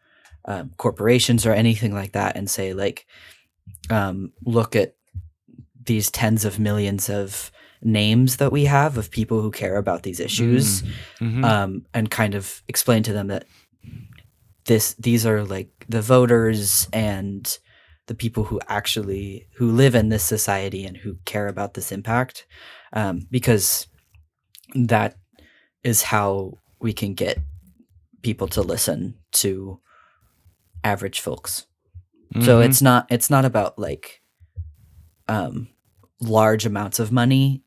corporations or anything like that, and say look at these tens of millions of names that we have of people who care about these issues, and kind of explain to them that these are the voters and the people who live in this society and who care about this impact, because that is how we can get people to listen to average folks. So it's not about large amounts of money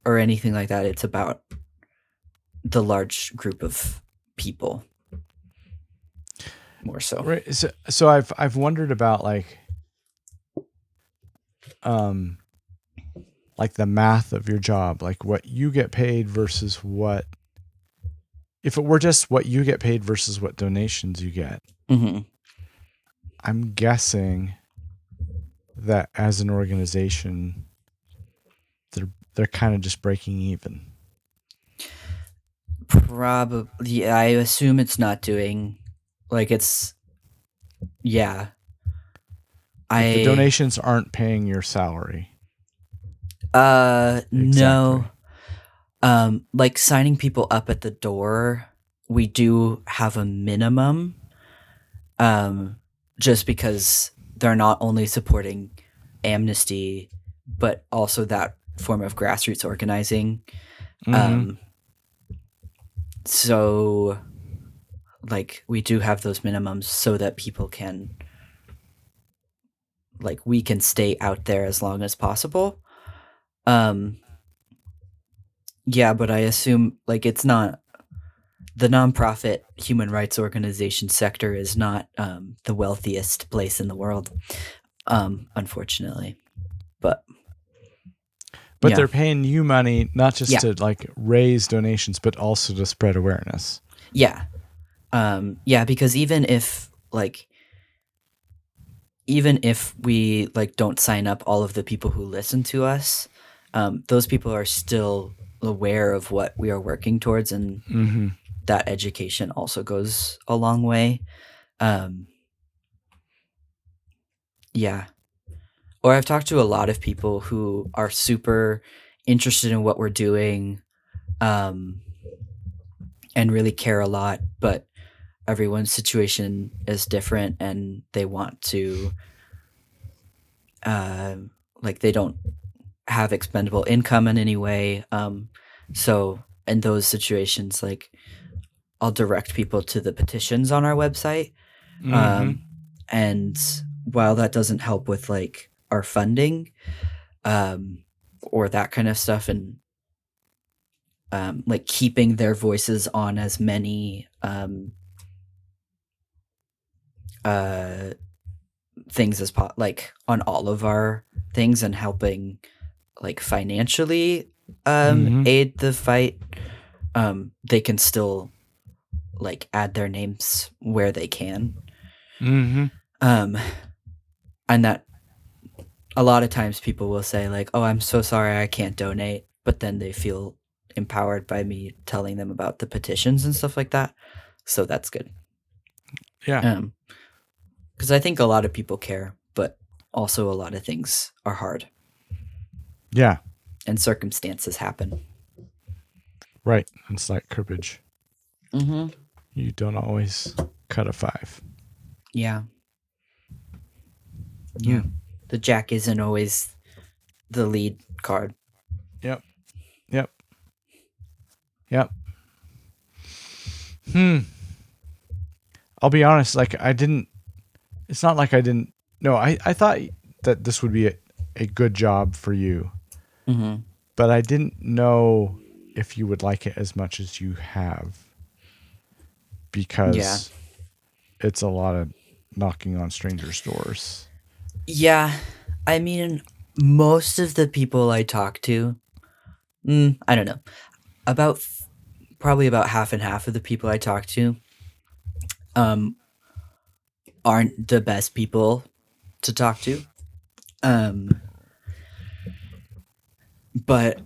or anything like that. It's about the large group of people more so. Right. So I've wondered about the math of your job, like what you get paid versus if it were just what you get paid versus what donations you get. I'm guessing that as an organization, they're kind of just breaking even. Probably, I assume it's not doing it's. Yeah. The donations aren't paying your salary. Exactly. No. Signing people up at the door, we do have a minimum, just because they're not only supporting Amnesty, but also that form of grassroots organizing. So we do have those minimums so that people can we can stay out there as long as possible. Yeah, but I assume it's not the nonprofit human rights organization sector is not the wealthiest place in the world, unfortunately. But But Yeah. they're paying you money not just Yeah. to like raise donations, but also to spread awareness. Yeah. Yeah, because even if we like don't sign up all of the people who listen to us, those people are still aware of what we are working towards, and Mm-hmm. that education also goes a long way. Yeah. Or I've talked to a lot of people who are super interested in what we're doing, and really care a lot, but everyone's situation is different, and they want to, like, they don't have expendable income in any way. So in those situations, like, I'll direct people to the petitions on our website. Mm-hmm. And while that doesn't help with like our funding, or that kind of stuff, and like keeping their voices on as many things as like on all of our things, and helping like financially Mm-hmm. aid the fight, they can still like add their names where they can. Mm-hmm. And that a lot of times people will say like, "Oh, I'm so sorry I can't donate," but then they feel empowered by me telling them about the petitions and stuff like that. So that's good. Yeah. Because I think a lot of people care, but also a lot of things are hard, Yeah. and circumstances happen. Right. It's like cribbage. Mm-hmm. You don't always cut a 5. Yeah. Yeah. The jack isn't always the lead card. Yep. Yep. Yep. I'll be honest, like it's not like I didn't, no, I thought that this would be a good job for you, Mm-hmm. but I didn't know if you would like it as much as you have, because it's a lot of knocking on strangers' doors. Yeah. I mean, most of the people I talk to, I don't know, probably about half and half of the people I talk to aren't the best people to talk to. But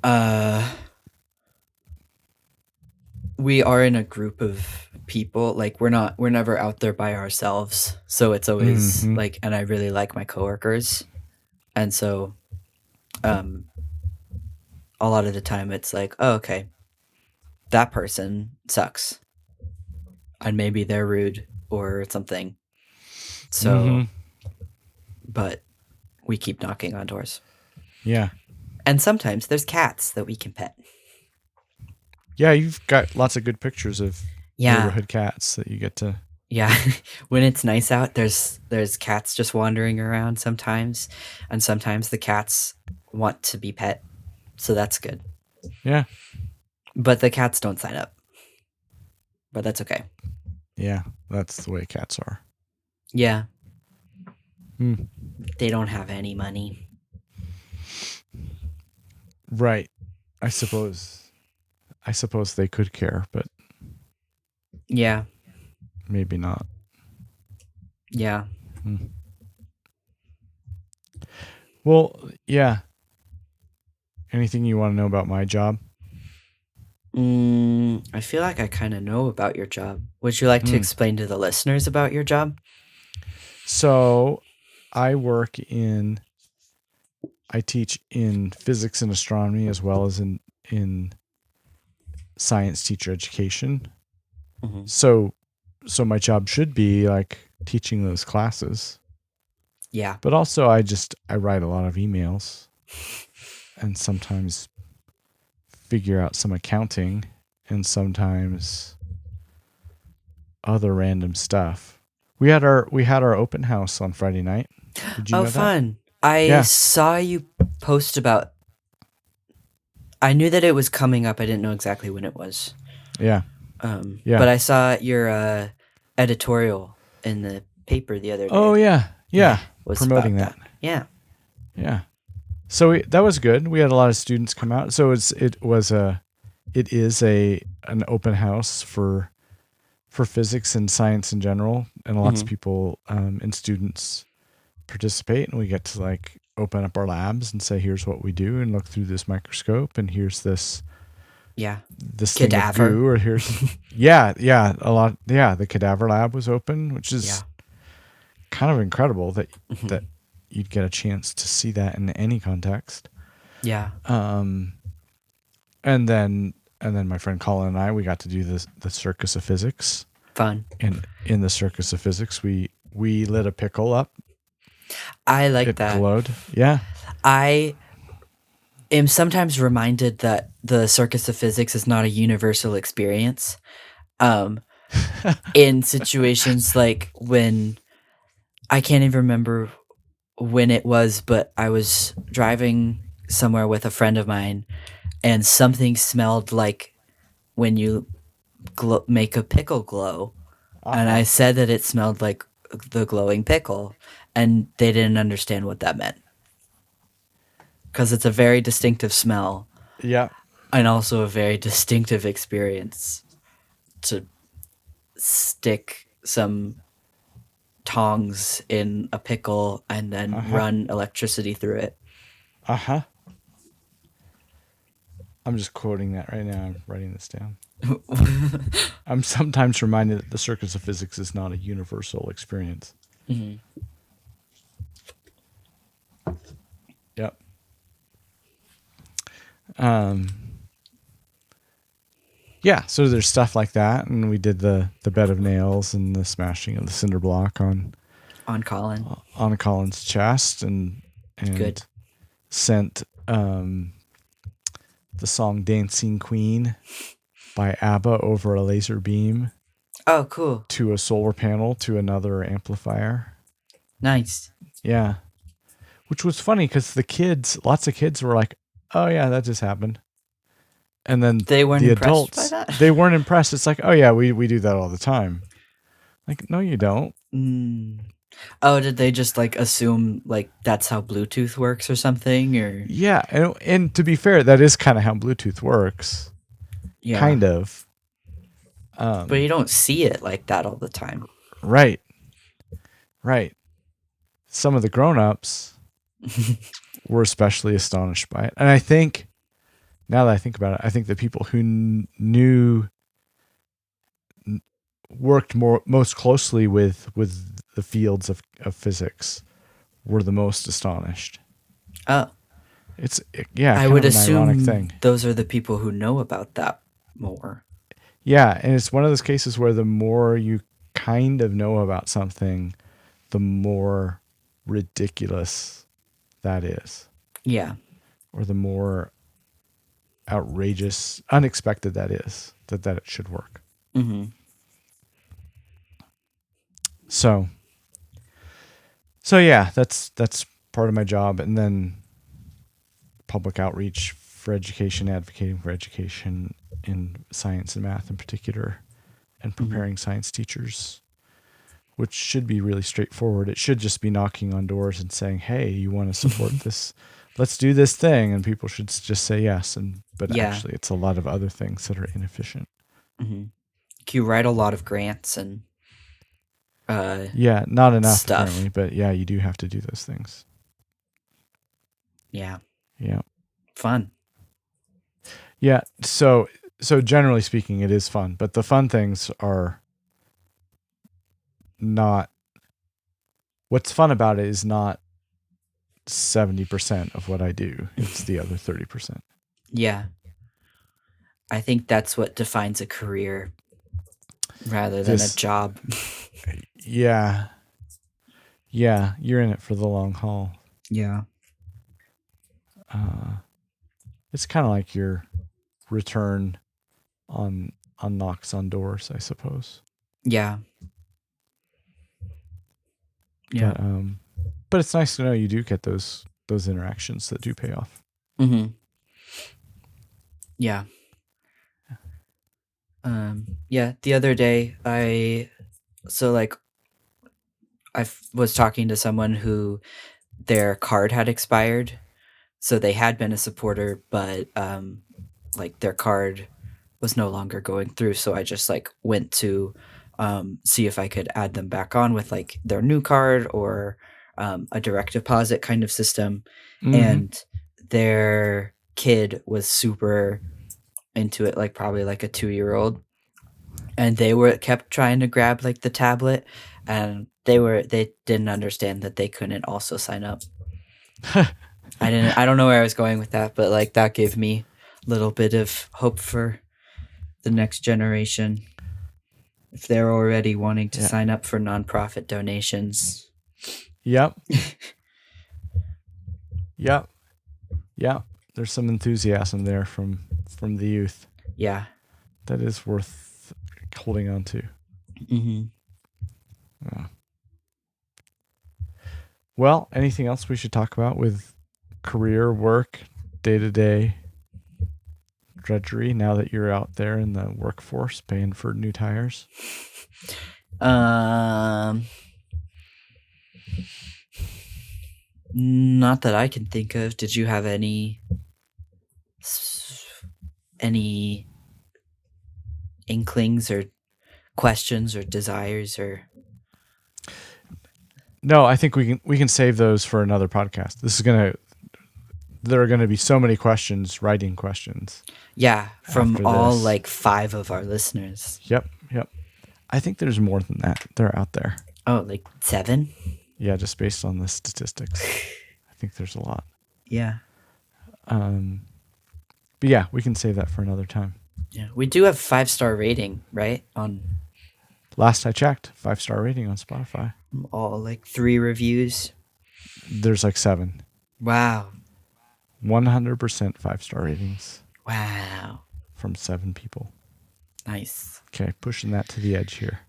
we are in a group of people. Like, we're never out there by ourselves. So it's always like, and I really like my coworkers. And so a lot of the time it's like, oh, okay, that person sucks, and maybe they're rude or something. So, but we keep knocking on doors. Yeah. And sometimes there's cats that we can pet. Yeah, you've got lots of good pictures of neighborhood cats that you get to. Yeah. When it's nice out, there's cats just wandering around sometimes, and sometimes the cats want to be pet. So that's good. Yeah. But the cats don't sign up. But that's okay. Yeah, that's the way cats are. Yeah. They don't have any money. Right. I suppose they could care, but Yeah. maybe not. Yeah. Well, yeah. Anything you want to know about my job? I feel like I kind of know about your job. Would you like to explain to the listeners about your job? So, I teach in physics and astronomy, as well as in science teacher education. Mm-hmm. So my job should be like teaching those classes. Yeah. But also I write a lot of emails and sometimes figure out some accounting and sometimes other random stuff. We had our open house on Friday night. Did you know that? Fun. I saw you post about. I knew that it was coming up. I didn't know exactly when it was. Yeah. But I saw your editorial in the paper the other day. Oh yeah. Yeah. Was promoting about that. Yeah. Yeah. that was good. We had a lot of students come out. So it is an open house for physics and science in general, and lots of people and students participate, and we get to like open up our labs and say, here's what we do, and look through this microscope, and here's this thing of Cadaver. goo, or here's a lot. Yeah, the cadaver lab was open, which is kind of incredible that you'd get a chance to see that in any context. Yeah. And then my friend Colin and I, we got to do the circus of physics. Fun. And in the circus of physics, we lit a pickle up. I like that. It glowed. Yeah. I am sometimes reminded that the circus of physics is not a universal experience. In situations like when I can't even remember when it was, but I was driving somewhere with a friend of mine, and something smelled like when you make a pickle glow. And I said that it smelled like the glowing pickle, and they didn't understand what that meant. Because it's a very distinctive smell. Yeah. And also a very distinctive experience to stick some tongs in a pickle and then run electricity through it. I'm just quoting that right now. I'm writing this down. I'm sometimes reminded that the circus of physics is not a universal experience. Yep. Yeah, so there's stuff like that, and we did the bed of nails and the smashing of the cinder block on Colin's chest, and Good. sent the song "Dancing Queen" by ABBA over a laser beam. Oh, cool. To a solar panel to another amplifier. Nice. Yeah. Which was funny because lots of kids were like, oh yeah, that just happened. And then they weren't the impressed adults, by that? They weren't impressed. It's like, oh yeah, we do that all the time. Like, no, you don't. Oh, did they just like assume like that's how Bluetooth works or something? Or yeah, and to be fair, that is kind of how Bluetooth works. Yeah. Kind of. But you don't see it like that all the time. Right. Some of the grown-ups were especially astonished by it. And I think, now that I think about it, I think the people who worked most closely with the fields of physics were the most astonished. Oh. I would assume those are the people who know about that more. Yeah, and it's one of those cases where the more you kind of know about something, the more ridiculous that is. Yeah. Or the more outrageous, unexpected that is, that it should work. So yeah, that's part of my job. And then public outreach for education, advocating for education in science and math in particular, and preparing science teachers, which should be really straightforward. It should just be knocking on doors and saying, hey, you want to support this? Let's do this thing. And people should just say yes. But actually, it's a lot of other things that are inefficient. You write a lot of grants and not enough stuff. Apparently, but yeah, you do have to do those things. Yeah. Fun. Yeah. So generally speaking, it is fun, but the fun things are not. What's fun about it is not 70% of what I do. It's the other 30%. Yeah. I think that's what defines a career rather than a job. Yeah. You're in it for the long haul. Yeah. It's kind of like your return on knocks on doors, I suppose. Yeah. But it's nice to know you do get those interactions that do pay off. Yeah. The other day I was talking to someone who their card had expired, So they had been a supporter, but like their card was no longer going through. So I just like went to see if I could add them back on with like their new card or a direct deposit kind of system. And their kid was super into it, like probably like a 2-year-old, and they were kept trying to grab like the tablet, and they didn't understand that they couldn't also sign up. I don't know where I was going with that, but like that gave me a little bit of hope for the next generation if they're already wanting to sign up for nonprofit donations. Yep. Yep. Yep. There's some enthusiasm there from the youth. Yeah. That is worth holding on to. Mm-hmm. Yeah. Well, anything else we should talk about with career, work, day-to-day drudgery now that you're out there in the workforce paying for new tires? Not that I can think of. Did you have any inklings or questions or desires or? No, I think we can save those for another podcast. There are gonna be so many questions, writing questions. Yeah, from all this. like 5 of our listeners. Yep. I think there's more than that. They're out there. Oh, like 7? Yeah, just based on the statistics. I think there's a lot. Yeah. But yeah, we can save that for another time. Yeah, we do have 5-star rating, right? On Last I checked, 5-star rating on Spotify. all like 3 reviews. There's like 7. Wow. 100% 5-star ratings. Wow. From 7 people. Nice. Okay, pushing that to the edge here.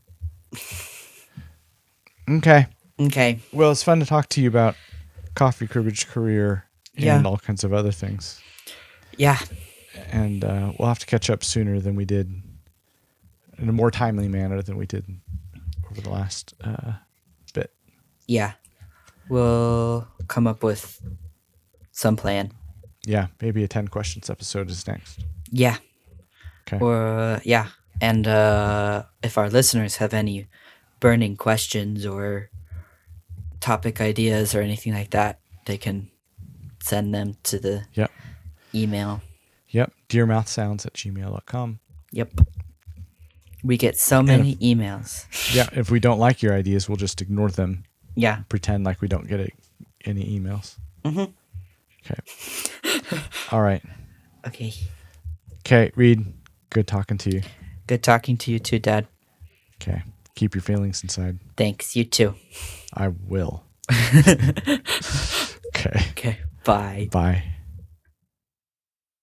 Okay. Well, it's fun to talk to you about coffee, cribbage, career, and all kinds of other things. Yeah. And we'll have to catch up sooner than we did, in a more timely manner than we did over the last bit. Yeah. We'll come up with some plan. Yeah, maybe a 10 questions episode is next. Yeah. Okay. Or, yeah. And if our listeners have any burning questions or topic ideas or anything like that, they can send them to the email. Yep. dearmouthsounds@gmail.com. Yep. We get so many emails. Yeah. If we don't like your ideas, we'll just ignore them. Yeah. Pretend like we don't get any emails. Mm-hmm. Okay. All right. Okay, Reed. Good talking to you. Good talking to you too, Dad. Okay. Keep your feelings inside. Thanks. You too. I will. Okay. Okay. Bye. Bye.